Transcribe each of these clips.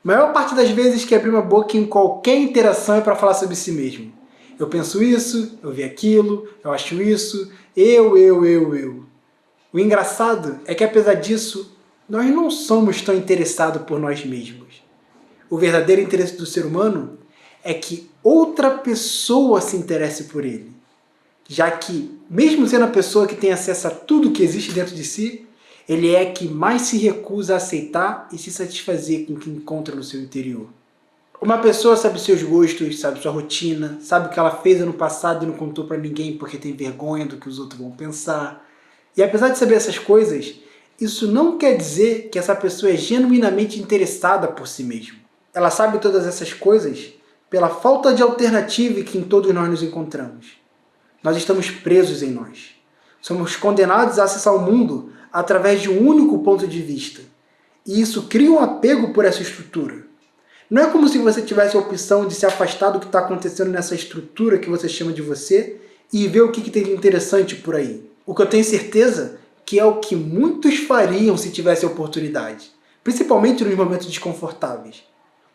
A maior parte das vezes que abri uma boca em qualquer interação é para falar sobre si mesmo. Eu penso isso, eu vi aquilo, eu acho isso, eu. O engraçado é que, apesar disso, nós não somos tão interessados por nós mesmos. O verdadeiro interesse do ser humano é que outra pessoa se interesse por ele, já que, mesmo sendo a pessoa que tem acesso a tudo que existe dentro de si, ele é que mais se recusa a aceitar e se satisfazer com o que encontra no seu interior. Uma pessoa sabe seus gostos, sabe sua rotina, sabe o que ela fez ano passado e não contou para ninguém porque tem vergonha do que os outros vão pensar. E apesar de saber essas coisas, isso não quer dizer que essa pessoa é genuinamente interessada por si mesma. Ela sabe todas essas coisas pela falta de alternativa que em todos nós nos encontramos. Nós estamos presos em nós. Somos condenados a acessar o mundo através de um único ponto de vista. E isso cria um apego por essa estrutura. Não é como se você tivesse a opção de se afastar do que está acontecendo nessa estrutura que você chama de você e ver o que tem de interessante por aí. O que eu tenho certeza que é o que muitos fariam se tivessem a oportunidade, principalmente nos momentos desconfortáveis.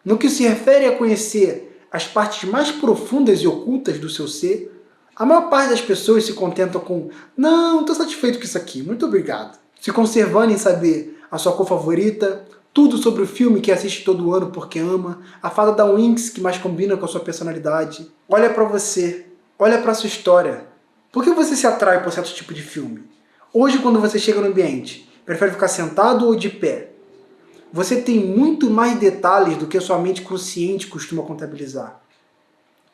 No que se refere a conhecer as partes mais profundas e ocultas do seu ser, a maior parte das pessoas se contentam com "não, estou satisfeito com isso aqui, muito obrigado", se conservando em saber a sua cor favorita, tudo sobre o filme que assiste todo ano porque ama, a fada da Winx que mais combina com a sua personalidade. Olha para você, olha para a sua história. Por que você se atrai por certo tipo de filme? Hoje, quando você chega no ambiente, prefere ficar sentado ou de pé? Você tem muito mais detalhes do que a sua mente consciente costuma contabilizar.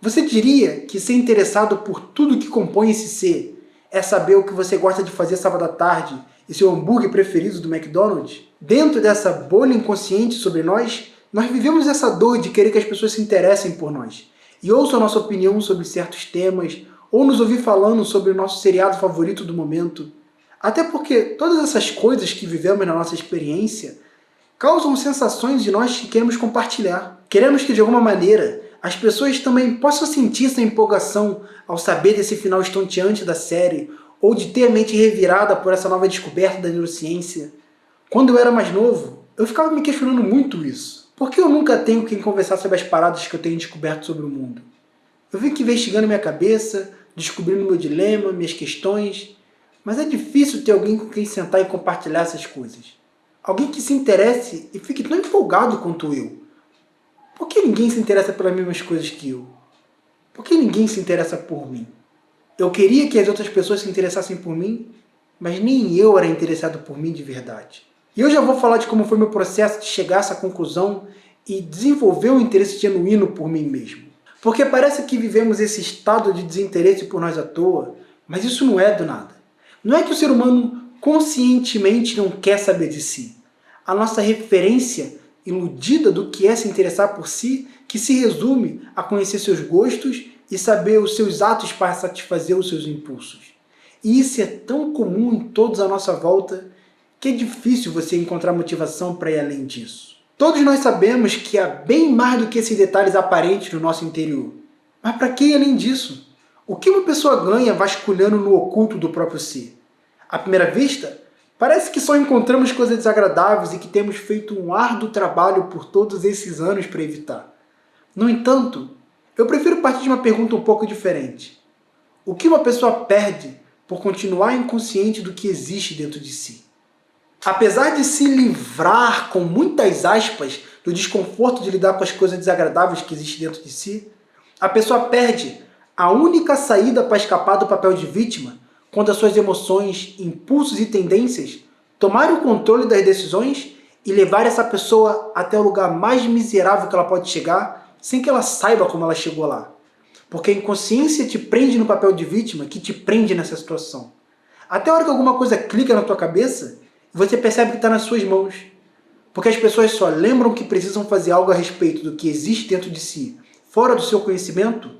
Você diria que ser interessado por tudo que compõe esse ser é saber o que você gosta de fazer sábado à tarde e seu hambúrguer preferido do McDonald's? Dentro dessa bolha inconsciente sobre nós vivemos essa dor de querer que as pessoas se interessem por nós e ouçam a nossa opinião sobre certos temas ou nos ouvir falando sobre o nosso seriado favorito do momento. Até porque todas essas coisas que vivemos na nossa experiência causam sensações de nós que queremos compartilhar. Queremos que, de alguma maneira, as pessoas também possam sentir essa empolgação ao saber desse final estonteante da série ou de ter a mente revirada por essa nova descoberta da neurociência. Quando eu era mais novo, eu ficava me questionando muito isso. Por que eu nunca tenho quem conversar sobre as paradas que eu tenho descoberto sobre o mundo? Eu fico investigando minha cabeça, descobrindo meu dilema, minhas questões, mas é difícil ter alguém com quem sentar e compartilhar essas coisas. Alguém que se interesse e fique tão empolgado quanto eu. Por que ninguém se interessa pelas mesmas coisas que eu? Por que ninguém se interessa por mim? Eu queria que as outras pessoas se interessassem por mim, mas nem eu era interessado por mim de verdade. E eu já vou falar de como foi meu processo de chegar a essa conclusão e desenvolver um interesse genuíno por mim mesmo. Porque parece que vivemos esse estado de desinteresse por nós à toa, mas isso não é do nada. Não é que o ser humano conscientemente não quer saber de si. A nossa referência iludida do que é se interessar por si, que se resume a conhecer seus gostos e saber os seus atos para satisfazer os seus impulsos. E isso é tão comum em todos à nossa volta que é difícil você encontrar motivação para ir além disso. Todos nós sabemos que há bem mais do que esses detalhes aparentes no nosso interior. Mas para que ir além disso? O que uma pessoa ganha vasculhando no oculto do próprio ser? À primeira vista, parece que só encontramos coisas desagradáveis e que temos feito um árduo trabalho por todos esses anos para evitar. No entanto, eu prefiro partir de uma pergunta um pouco diferente. O que uma pessoa perde por continuar inconsciente do que existe dentro de si? Apesar de se livrar, com muitas aspas, do desconforto de lidar com as coisas desagradáveis que existem dentro de si, a pessoa perde a única saída para escapar do papel de vítima quando as suas emoções, impulsos e tendências tomarem o controle das decisões e levar essa pessoa até o lugar mais miserável que ela pode chegar, sem que ela saiba como ela chegou lá. Porque a inconsciência te prende no papel de vítima, que te prende nessa situação. Até a hora que alguma coisa clica na tua cabeça, você percebe que está nas suas mãos. Porque as pessoas só lembram que precisam fazer algo a respeito do que existe dentro de si, fora do seu conhecimento,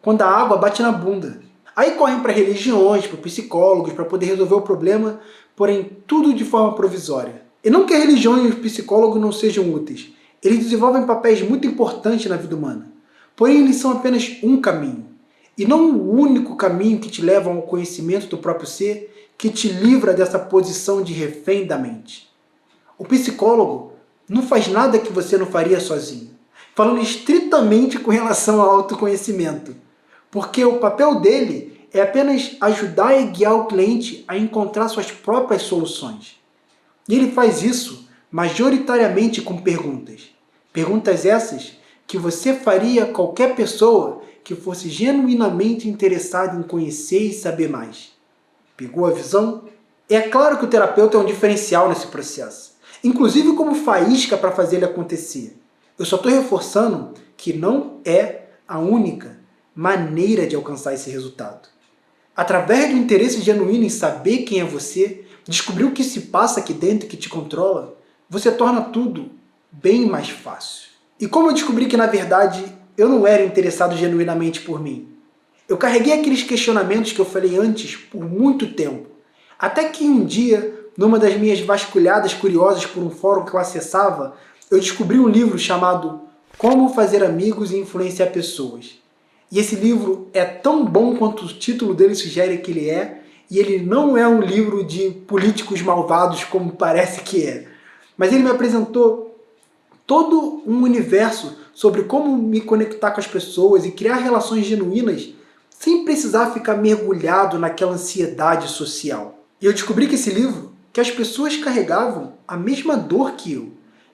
quando a água bate na bunda. Aí correm para religiões, para psicólogos, para poder resolver o problema, porém tudo de forma provisória. E não que a religião e os psicólogos não sejam úteis. Eles desenvolvem papéis muito importantes na vida humana. Porém, eles são apenas um caminho. E não o único caminho que te leva ao conhecimento do próprio ser, que te livra dessa posição de refém da mente. O psicólogo não faz nada que você não faria sozinho. Falando estritamente com relação ao autoconhecimento. Porque o papel dele é apenas ajudar e guiar o cliente a encontrar suas próprias soluções. E ele faz isso majoritariamente com perguntas. Perguntas essas que você faria a qualquer pessoa que fosse genuinamente interessada em conhecer e saber mais. Pegou a visão? É claro que o terapeuta é um diferencial nesse processo, inclusive como faísca para fazer ele acontecer. Eu só estou reforçando que não é a única maneira de alcançar esse resultado. Através do interesse genuíno em saber quem é você, descobrir o que se passa aqui dentro que te controla, você torna tudo bem mais fácil. E como eu descobri que, na verdade, eu não era interessado genuinamente por mim? Eu carreguei aqueles questionamentos que eu falei antes por muito tempo. Até que um dia, numa das minhas vasculhadas curiosas por um fórum que eu acessava, eu descobri um livro chamado Como Fazer Amigos e Influenciar Pessoas. E esse livro é tão bom quanto o título dele sugere que ele é, e ele não é um livro de políticos malvados como parece que é. Mas ele me apresentou todo um universo sobre como me conectar com as pessoas e criar relações genuínas sem precisar ficar mergulhado naquela ansiedade social. E eu descobri que esse livro, que as pessoas carregavam a mesma dor que eu,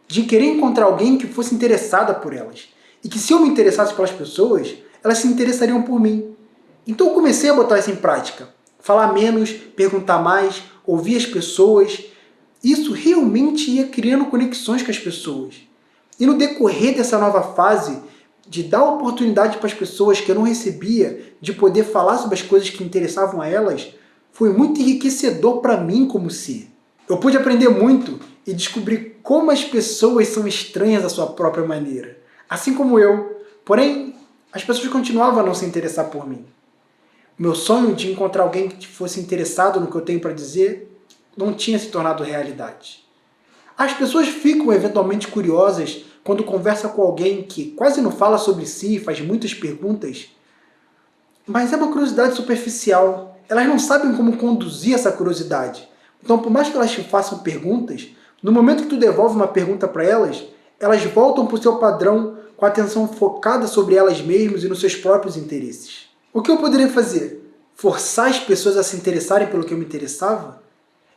de querer encontrar alguém que fosse interessada por elas. E que se eu me interessasse pelas pessoas, elas se interessariam por mim. Então eu comecei a botar isso em prática. Falar menos, perguntar mais, ouvir as pessoas. Isso realmente ia criando conexões com as pessoas. E no decorrer dessa nova fase, de dar oportunidade para as pessoas que eu não recebia, de poder falar sobre as coisas que interessavam a elas, foi muito enriquecedor para mim como ser. Eu pude aprender muito e descobrir como as pessoas são estranhas à sua própria maneira, assim como eu. Porém, as pessoas continuavam a não se interessar por mim. Meu sonho de encontrar alguém que fosse interessado no que eu tenho para dizer não tinha se tornado realidade. As pessoas ficam eventualmente curiosas quando conversa com alguém que quase não fala sobre si e faz muitas perguntas, mas é uma curiosidade superficial. Elas não sabem como conduzir essa curiosidade. Então, por mais que elas te façam perguntas, no momento que tu devolve uma pergunta para elas, elas voltam para o seu padrão com a atenção focada sobre elas mesmas e nos seus próprios interesses. O que eu poderia fazer? Forçar as pessoas a se interessarem pelo que eu me interessava?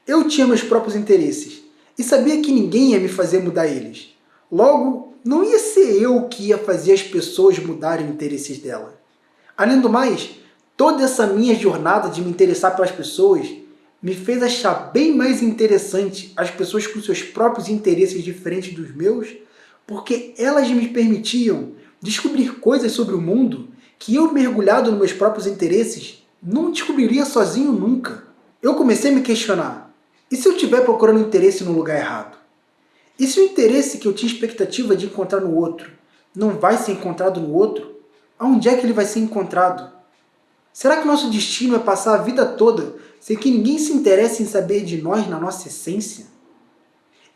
Eu tinha meus próprios interesses e sabia que ninguém ia me fazer mudar eles. Logo, não ia ser eu que ia fazer as pessoas mudarem os interesses dela. Além do mais, toda essa minha jornada de me interessar pelas pessoas me fez achar bem mais interessante as pessoas com seus próprios interesses diferentes dos meus, porque elas me permitiam descobrir coisas sobre o mundo que eu, mergulhado nos meus próprios interesses, não descobriria sozinho nunca. Eu comecei a me questionar, e se eu estiver procurando interesse no lugar errado? E se o interesse que eu tinha expectativa de encontrar no outro não vai ser encontrado no outro, aonde é que ele vai ser encontrado? Será que o nosso destino é passar a vida toda sem que ninguém se interesse em saber de nós na nossa essência?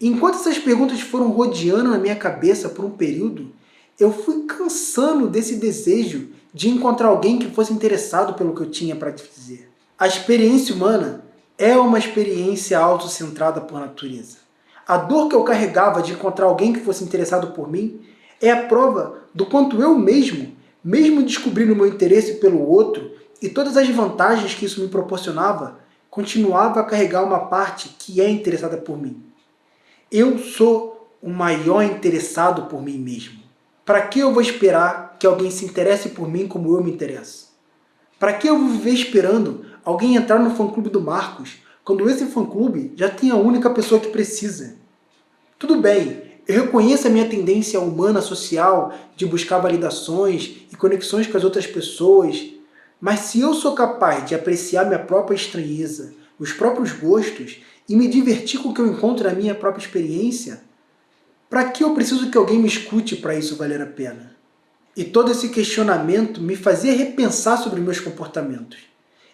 E enquanto essas perguntas foram rodeando na minha cabeça por um período, eu fui cansando desse desejo de encontrar alguém que fosse interessado pelo que eu tinha para dizer. A experiência humana é uma experiência autocentrada por natureza. A dor que eu carregava de encontrar alguém que fosse interessado por mim é a prova do quanto eu mesmo descobrindo o meu interesse pelo outro e todas as vantagens que isso me proporcionava, continuava a carregar uma parte que é interessada por mim. Eu sou o maior interessado por mim mesmo. Para que eu vou esperar que alguém se interesse por mim como eu me interesso? Para que eu vou viver esperando alguém entrar no fã-clube do Marcos, quando esse fã-clube já tem a única pessoa que precisa? Tudo bem, eu reconheço a minha tendência humana social de buscar validações e conexões com as outras pessoas, mas se eu sou capaz de apreciar minha própria estranheza, os próprios gostos e me divertir com o que eu encontro na minha própria experiência, para que eu preciso que alguém me escute para isso valer a pena? E todo esse questionamento me fazia repensar sobre meus comportamentos.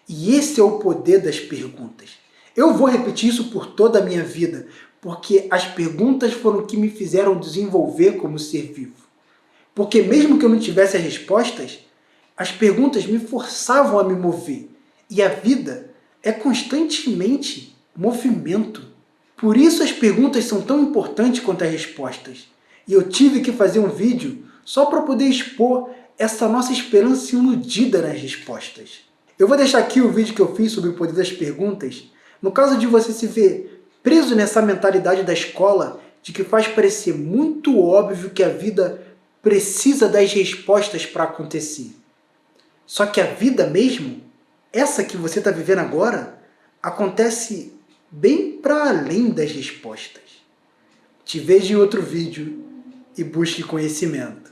E esse é o poder das perguntas. Eu vou repetir isso por toda a minha vida, porque as perguntas foram o que me fizeram desenvolver como ser vivo. Porque mesmo que eu não tivesse as respostas, as perguntas me forçavam a me mover. E a vida é constantemente movimento. Por isso as perguntas são tão importantes quanto as respostas. E eu tive que fazer um vídeo só para poder expor essa nossa esperança iludida nas respostas. Eu vou deixar aqui o vídeo que eu fiz sobre o poder das perguntas. No caso de você se ver preso nessa mentalidade da escola, de que faz parecer muito óbvio que a vida precisa das respostas para acontecer. Só que a vida mesmo, essa que você está vivendo agora, acontece bem para além das respostas. Te vejo em outro vídeo e busque conhecimento.